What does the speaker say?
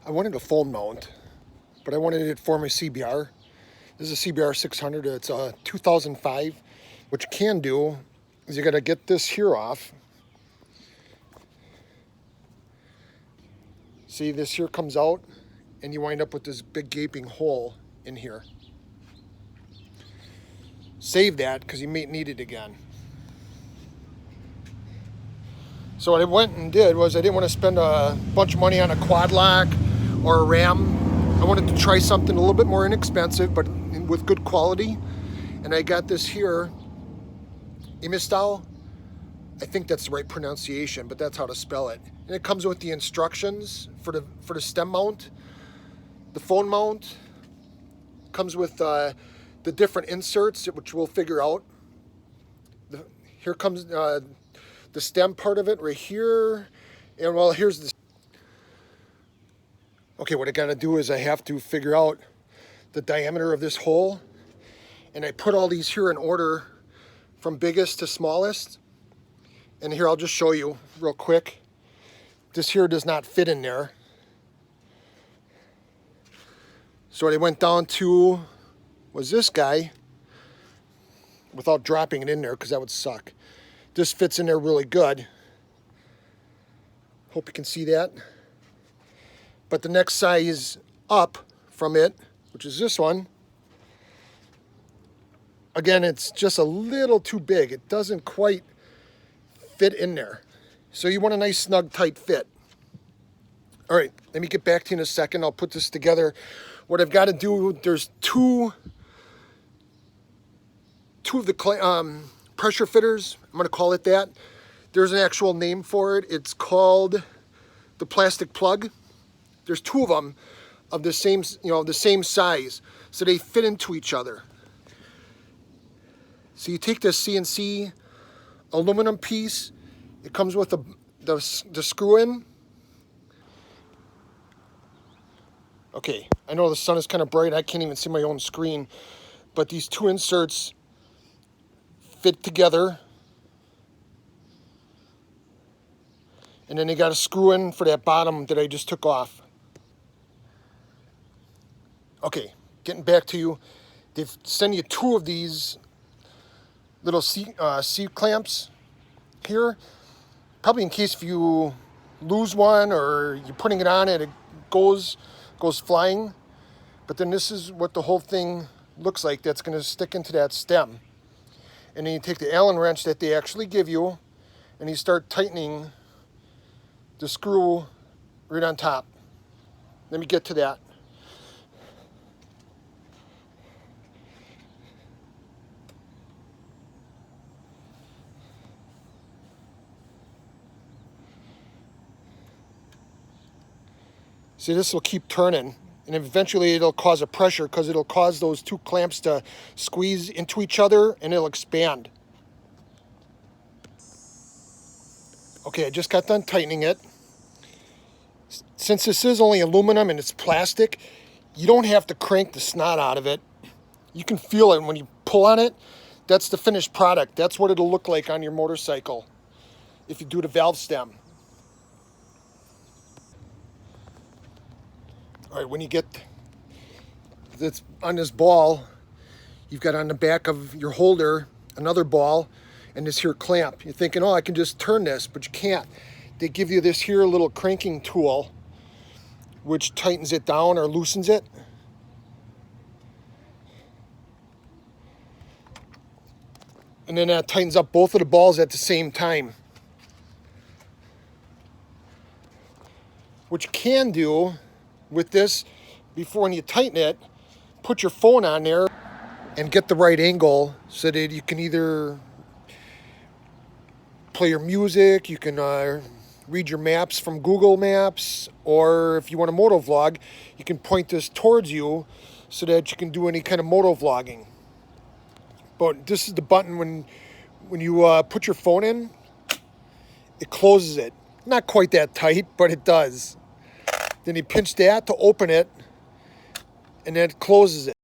I wanted a phone mount, but I wanted it for my CBR. This is a CBR 600. It's a 2005. What you can do is you got to get this here off. See, this here comes out, and you wind up with this big gaping hole in here. Save that, because you may need it again. So what I went and did was I didn't want to spend a bunch of money on a quad lock or a RAM. I wanted to try something a little bit more inexpensive, but with good quality. And I got this here, Imestou. I think that's the right pronunciation, but that's how to spell it. And it comes with the instructions for the stem mount. The phone mount comes with the different inserts, which we'll figure out. Here comes the stem part of it right here. And well, here's the... Okay, what I gotta do is I have to figure out the diameter of this hole. And I put all these here in order from biggest to smallest. And here, I'll just show you real quick. This here does not fit in there. So what I went down to was this guy, without dropping it in there, because that would suck. This fits in there really good. Hope you can see that. But the next size up from it, which is this one, again, it's just a little too big. It doesn't quite fit in there. So you want a nice, snug, tight fit. All right, let me get back to you in a second. I'll put this together. What I've got to do, there's two of the pressure fitters. I'm going to call it that. There's an actual name for it. It's called the plastic plug. There's two of them of the same, the same size, so they fit into each other. So you take this CNC aluminum piece. It comes with the screw in. Okay, I know the sun is kind of bright. I can't even see my own screen, but these two inserts fit together. And then they got a screw in for that bottom that I just took off. Okay, getting back to you. They send you two of these little C-clamps here. Probably in case if you lose one or you're putting it on and it goes flying. But then this is what the whole thing looks like that's going to stick into that stem. And then you take the Allen wrench that they actually give you and you start tightening the screw right on top. Let me get to that. See, this will keep turning, and eventually it'll cause a pressure because it'll cause those two clamps to squeeze into each other and it'll expand. Okay, I just got done tightening it. Since this is only aluminum and it's plastic, you don't have to crank the snot out of it. You can feel it when you pull on it. That's the finished product. That's what it'll look like on your motorcycle if you do the valve stem. All right, when you get this on this ball, you've got on the back of your holder another ball and this here clamp. You're thinking, oh, I can just turn this, but you can't. They give you this here little cranking tool which tightens it down or loosens it. And then that tightens up both of the balls at the same time. What you can do with this, before when you tighten it, put your phone on there and get the right angle so that you can either play your music, you can read your maps from Google Maps, or if you want a moto vlog, you can point this towards you so that you can do any kind of moto vlogging. But this is the button when you put your phone in, it closes it. Not quite that tight, but it does. Then you pinch that to open it, and then it closes it.